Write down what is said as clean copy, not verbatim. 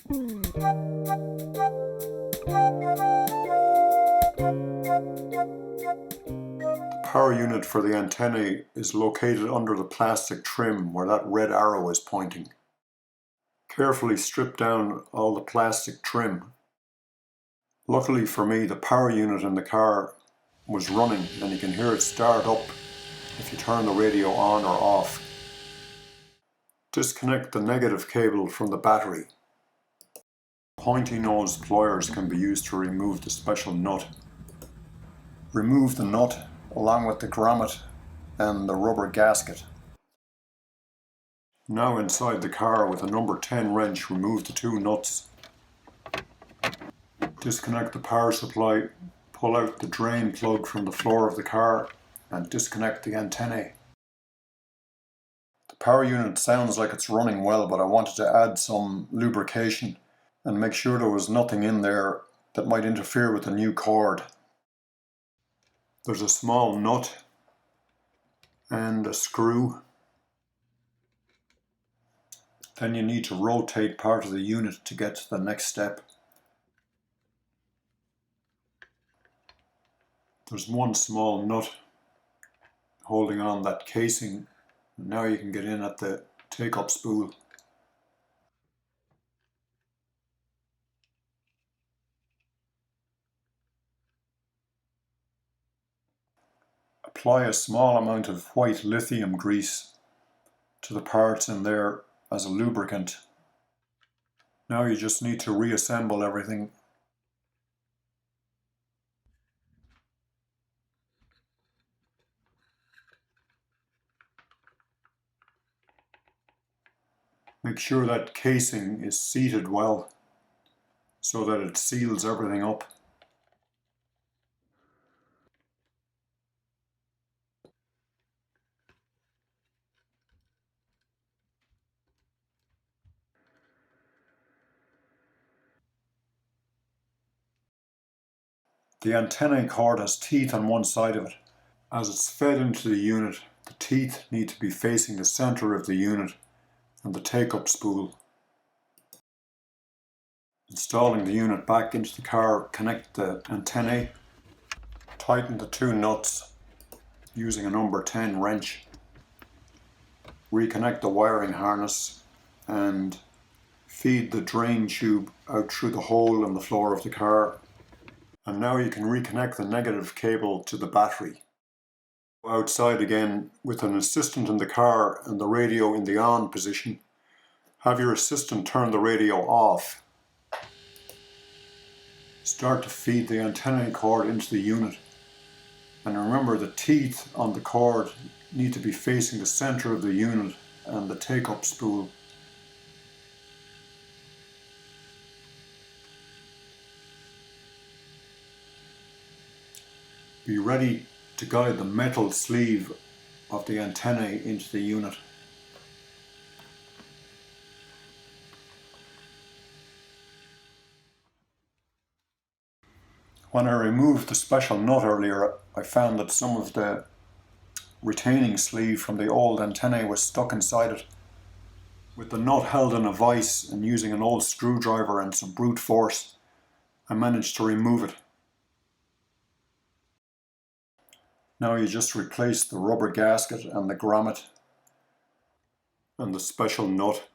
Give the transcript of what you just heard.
The power unit for the antennae is located under the plastic trim where that red arrow is pointing. Carefully strip down all the plastic trim. Luckily for me, the power unit in the car was running and you can hear it start up if you turn the radio on or off. Disconnect the negative cable from the battery. Pointy nose pliers can be used to remove the special nut. Remove the nut along with the grommet and the rubber gasket. Now inside the car with a number 10 wrench, remove the two nuts. Disconnect the power supply, pull out the drain plug from the floor of the car and disconnect the antennae. The power unit sounds like it's running well, but I wanted to add some lubrication and make sure there was nothing in there that might interfere with the new cord. There's a small nut and a screw. Then you need to rotate part of the unit to get to the next step. There's one small nut holding on that casing. Now you can get in at the take-up spool. Apply a small amount of white lithium grease to the parts in there as a lubricant. Now you just need to reassemble everything. Make sure that casing is seated well so that it seals everything up. The antennae cord has teeth on one side of it. As it's fed into the unit, the teeth need to be facing the center of the unit and the take-up spool. Installing the unit back into the car, connect the antennae, tighten the two nuts using a number 10 wrench, reconnect the wiring harness and feed the drain tube out through the hole in the floor of the car. And now you can reconnect the negative cable to the battery. Outside again with an assistant in the car and the radio in the on position. Have your assistant turn the radio off. Start to feed the antennae cord into the unit. And remember, the teeth on the cord need to be facing the center of the unit and the take-up spool. Be ready to guide the metal sleeve of the antennae into the unit. When I removed the special nut earlier, I found that some of the retaining sleeve from the old antennae was stuck inside it. With the nut held in a vise and using an old screwdriver and some brute force, I managed to remove it. Now you just replace the rubber gasket and the grommet and the special nut.